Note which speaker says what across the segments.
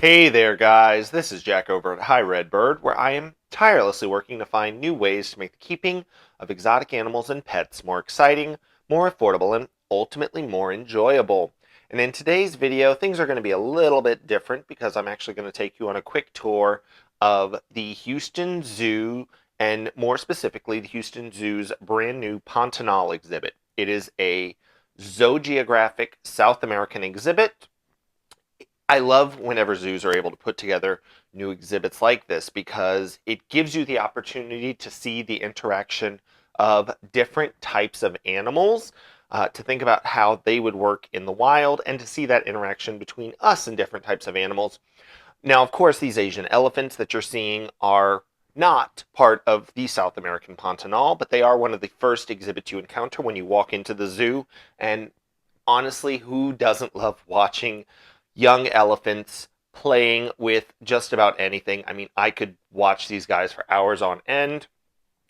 Speaker 1: Hey there, guys. This is Jack over at Hi Redbird, where I am tirelessly working to find new ways to make the keeping of exotic animals and pets more exciting, more affordable, and ultimately more enjoyable. And in today's video, things are going to be a little bit different because I'm actually going to take you on a quick tour of the Houston Zoo, and more specifically, the Houston Zoo's brand new Pantanal exhibit. It is a zoogeographic South American exhibit. I love whenever zoos are able to put together new exhibits like this because it gives you the opportunity to see the interaction of different types of animals, to think about how they would work in the wild, and to see that interaction between us and different types of animals. Now, of course, these Asian elephants that you're seeing are not part of the South American Pantanal, but they are one of the first exhibits you encounter when you walk into the zoo. And honestly, who doesn't love watching young elephants playing with just about anything? I mean, I could watch these guys for hours on end.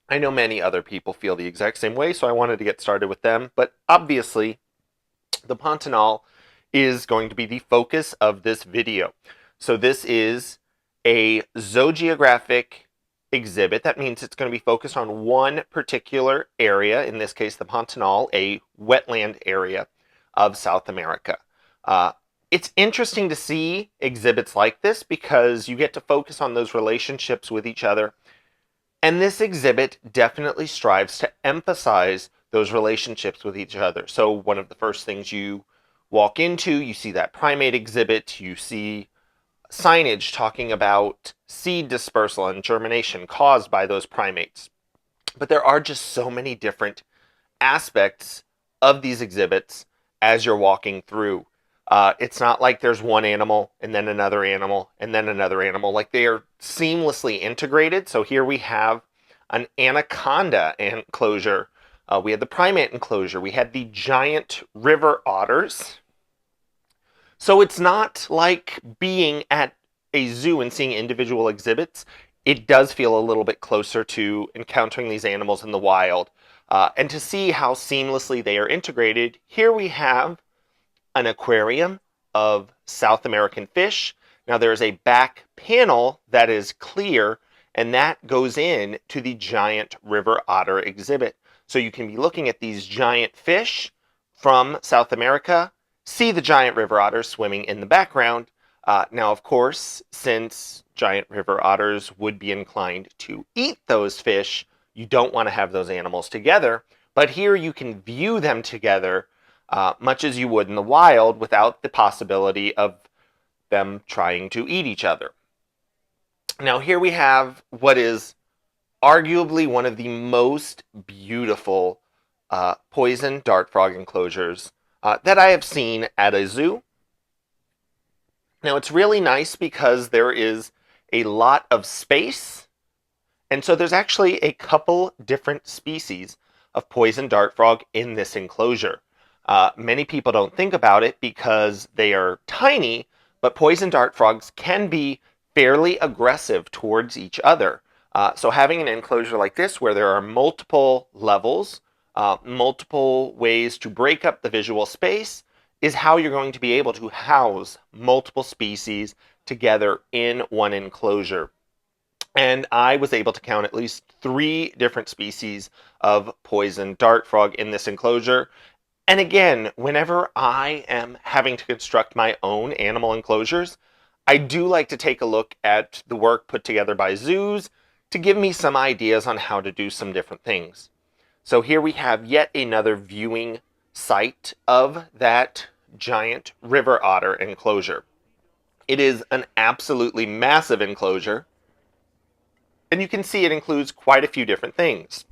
Speaker 1: I know many other people feel the exact same way, so I wanted to get started with them. But obviously, the Pantanal is going to be the focus of this video. So this is a zoogeographic exhibit. That means it's going to be focused on one particular area, in this case the Pantanal, a wetland area of South America. It's interesting to see exhibits like this because you get to focus on those relationships with each other. And this exhibit definitely strives to emphasize those relationships with each other. So one of the first things you walk into, you see that primate exhibit, you see signage talking about seed dispersal and germination caused by those primates. But there are just so many different aspects of these exhibits as you're walking through. It's not like there's one animal and then another animal and then another animal. Like, they are seamlessly integrated. So here we have an anaconda enclosure. We had the primate enclosure. We had the giant river otters. So it's not like being at a zoo and seeing individual exhibits. It does feel a little bit closer to encountering these animals in the wild. And to see how seamlessly they are integrated, here we have an aquarium of South American fish. Now there is a back panel that is clear, and that goes in to the giant river otter exhibit. So you can be looking at these giant fish from South America, see the giant river otters swimming in the background. Now, of course, since giant river otters would be inclined to eat those fish, you don't want to have those animals together. But here you can view them together, much as you would in the wild, without the possibility of them trying to eat each other. Now here we have what is arguably one of the most beautiful poison dart frog enclosures that I have seen at a zoo. Now it's really nice because there is a lot of space, and so there's actually a couple different species of poison dart frog in this enclosure. Many people don't think about it because they are tiny, but poison dart frogs can be fairly aggressive towards each other. So having an enclosure like this where there are multiple levels, multiple ways to break up the visual space, is how you're going to be able to house multiple species together in one enclosure. And I was able to count at least 3 different species of poison dart frog in this enclosure. And again, whenever I am having to construct my own animal enclosures, I do like to take a look at the work put together by zoos to give me some ideas on how to do some different things. So here we have yet another viewing site of that giant river otter enclosure. It is an absolutely massive enclosure, and you can see it includes quite a few different things.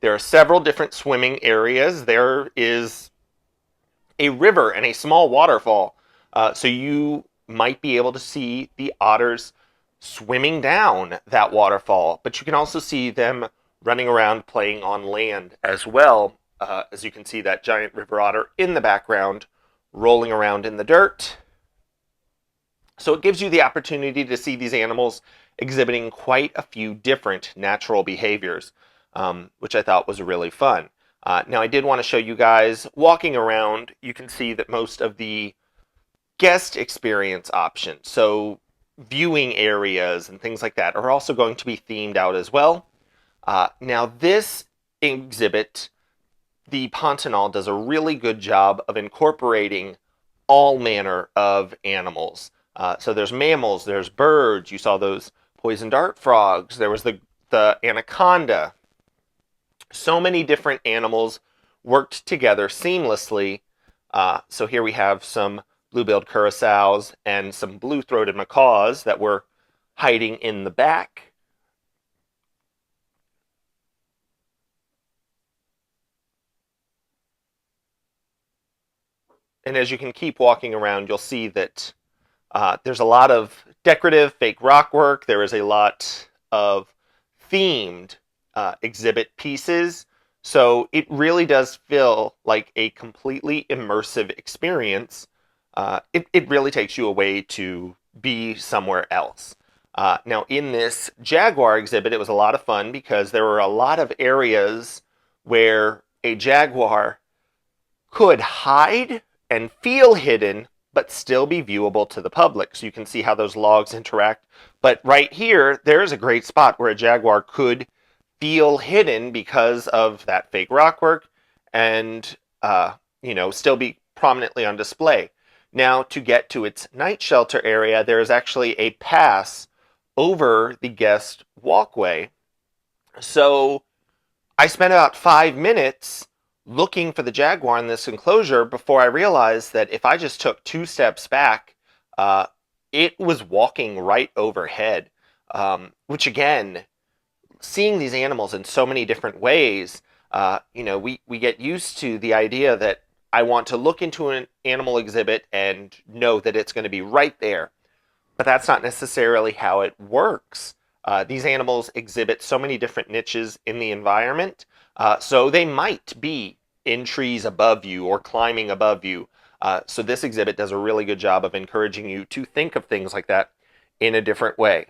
Speaker 1: There are several different swimming areas. There is a river and a small waterfall, so you might be able to see the otters swimming down that waterfall, but you can also see them running around playing on land as well. As you can see, that giant river otter in the background rolling around in the dirt. So it gives you the opportunity to see these animals exhibiting quite a few different natural behaviors, which I thought was really fun. Now I did want to show you guys walking around. You can see that most of the guest experience options, so viewing areas and things like that, are also going to be themed out as well. Now, this exhibit, the Pantanal, does a really good job of incorporating all manner of animals. So there's mammals, there's birds. You saw those poison dart frogs. There was the anaconda. So many different animals worked together seamlessly. So here we have some blue-billed curassows and some blue-throated macaws that were hiding in the back. And as you can keep walking around, you'll see that there's a lot of decorative fake rock work. There is a lot of themed exhibit pieces. So it really does feel like a completely immersive experience. It really takes you away to be somewhere else. Now, in this Jaguar exhibit, it was a lot of fun because there were a lot of areas where a jaguar could hide and feel hidden, but still be viewable to the public. So you can see how those logs interact. But right here, there's a great spot where a jaguar could feel hidden because of that fake rockwork and, still be prominently on display. Now, to get to its night shelter area, there is actually a pass over the guest walkway. So I spent about 5 minutes looking for the jaguar in this enclosure before I realized that if I just took 2 steps back, it was walking right overhead, which again, seeing these animals in so many different ways, we get used to the idea that I want to look into an animal exhibit and know that it's going to be right there. But that's not necessarily how it works. These animals exhibit so many different niches in the environment, so they might be in trees above you or climbing above you. So this exhibit does a really good job of encouraging you to think of things like that in a different way.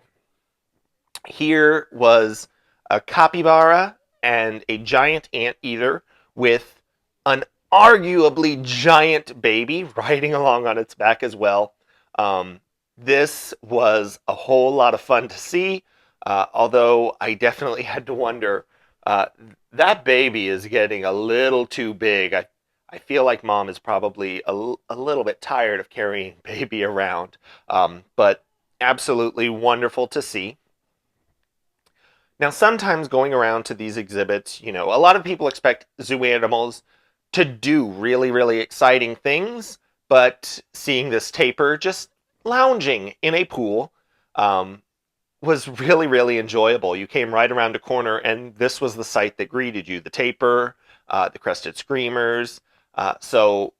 Speaker 1: Here was a capybara and a giant anteater with an arguably giant baby riding along on its back as well. This was a whole lot of fun to see, although I definitely had to wonder, that baby is getting a little too big. I feel like mom is probably a little bit tired of carrying baby around, but absolutely wonderful to see. Now, sometimes going around to these exhibits, a lot of people expect zoo animals to do really, really exciting things, but seeing this tapir just lounging in a pool was really, really enjoyable. You came right around a corner, and this was the sight that greeted you: the tapir, the crested screamers. So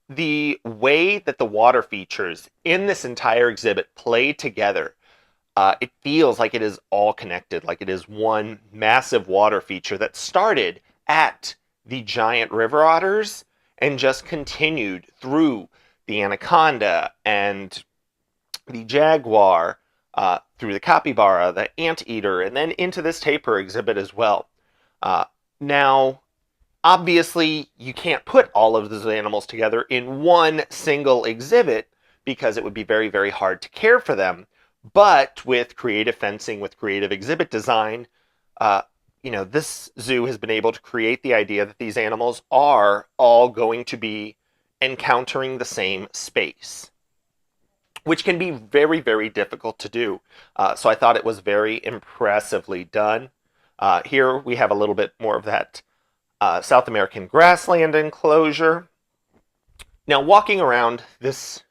Speaker 1: the way that the water features in this entire exhibit play together, it feels like it is all connected, like it is one massive water feature that started at the giant river otters and just continued through the anaconda and the jaguar, through the capybara, the anteater, and then into this tapir exhibit as well. Now, obviously, you can't put all of those animals together in one single exhibit because it would be very, very hard to care for them. But with creative fencing, with creative exhibit design, this zoo has been able to create the idea that these animals are all going to be encountering the same space, which can be very, very difficult to do. So I thought it was very impressively done. Here we have a little bit more of that South American grassland enclosure. Now, walking around this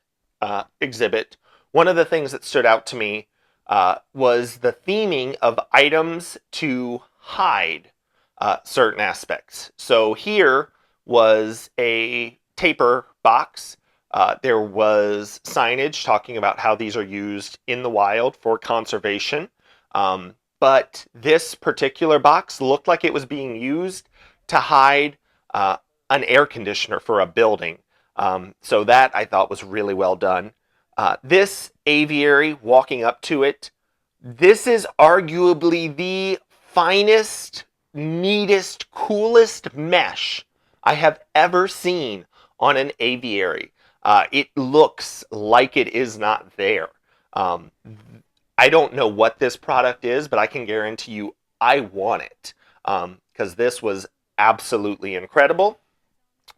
Speaker 1: exhibit, one of the things that stood out to me was the theming of items to hide certain aspects. So here was a tapir box. There was signage talking about how these are used in the wild for conservation. But this particular box looked like it was being used to hide an air conditioner for a building. So that I thought was really well done. This aviary, walking up to it, this is arguably the finest, neatest, coolest mesh I have ever seen on an aviary. It looks like it is not there. Um, I don't know what this product is, but I can guarantee you I want it, because this was absolutely incredible.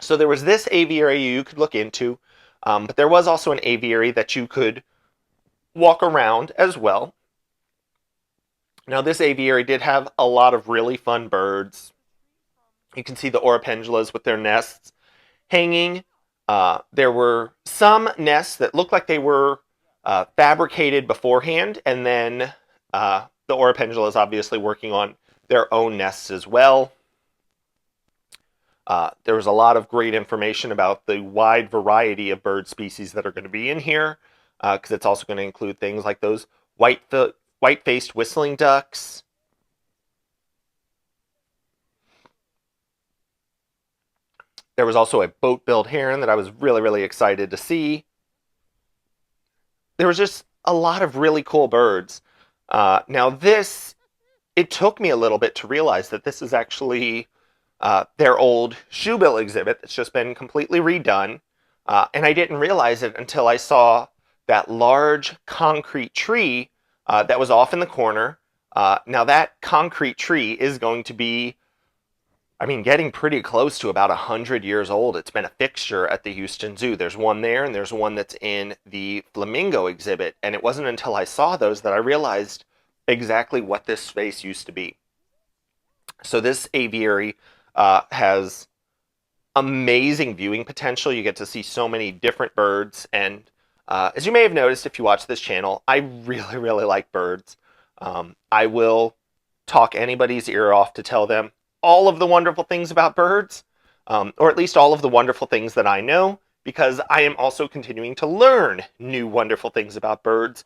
Speaker 1: So there was this aviary you could look into, but there was also an aviary that you could walk around as well. Now, this aviary did have a lot of really fun birds. You can see the oropendulas with their nests hanging. There were some nests that looked like they were fabricated beforehand, and then the oropendulas is obviously working on their own nests as well. There was a lot of great information about the wide variety of bird species that are going to be in here, because it's also going to include things like those white-faced whistling ducks. There was also a boat-billed heron that I was really, really excited to see. There was just a lot of really cool birds. Now this, it took me a little bit to realize that this is actually their old shoebill exhibit that's just been completely redone. And I didn't realize it until I saw that large concrete tree that was off in the corner. Now that concrete tree is going to be, I mean, getting pretty close to about 100 years old. It's been a fixture at the Houston Zoo. There's one there, and there's one that's in the flamingo exhibit. And it wasn't until I saw those that I realized exactly what this space used to be. So this aviary has amazing viewing potential. You get to see so many different birds. And as you may have noticed if you watch this channel, I really, really like birds. I will talk anybody's ear off to tell them all of the wonderful things about birds, or at least all of the wonderful things that I know, because I am also continuing to learn new wonderful things about birds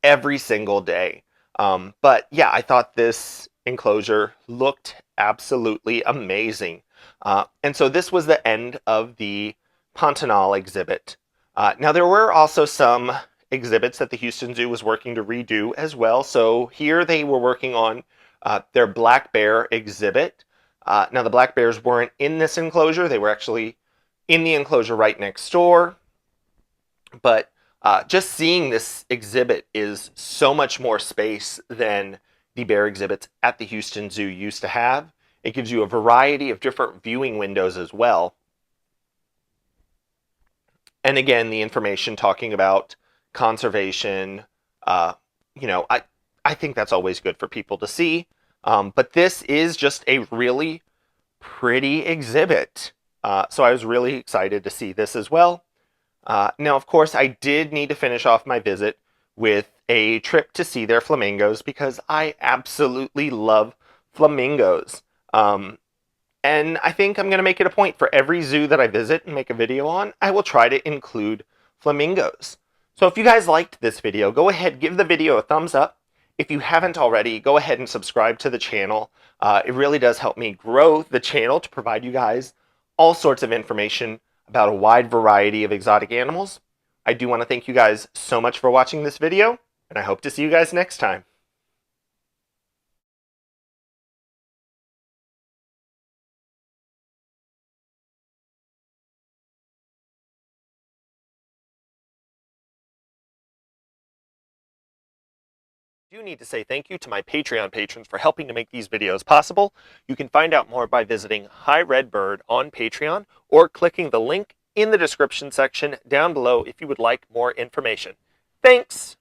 Speaker 1: every single day. But yeah, I thought this enclosure looked absolutely amazing. And so this was the end of the Pantanal exhibit. Now there were also some exhibits that the Houston Zoo was working to redo as well. So here they were working on their black bear exhibit. Now the black bears weren't in this enclosure. They were actually in the enclosure right next door. But just seeing this exhibit is so much more space than the bear exhibits at the Houston Zoo used to have. It gives you a variety of different viewing windows as well. And again, the information talking about conservation, you know, I think that's always good for people to see. But this is just a really pretty exhibit. So I was really excited to see this as well. Now, of course, I did need to finish off my visit with a trip to see their flamingos because I absolutely love flamingos. And I think I'm going to make it a point for every zoo that I visit and make a video on, I will try to include flamingos. So if you guys liked this video, go ahead, give the video a thumbs up. If you haven't already, go ahead and subscribe to the channel. It really does help me grow the channel to provide you guys all sorts of information about a wide variety of exotic animals. I do want to thank you guys so much for watching this video, and I hope to see you guys next time. I do need to say thank you to my Patreon patrons for helping to make these videos possible. You can find out more by visiting Hi Red Bird on Patreon or clicking the link in the description section down below if you would like more information. Thanks!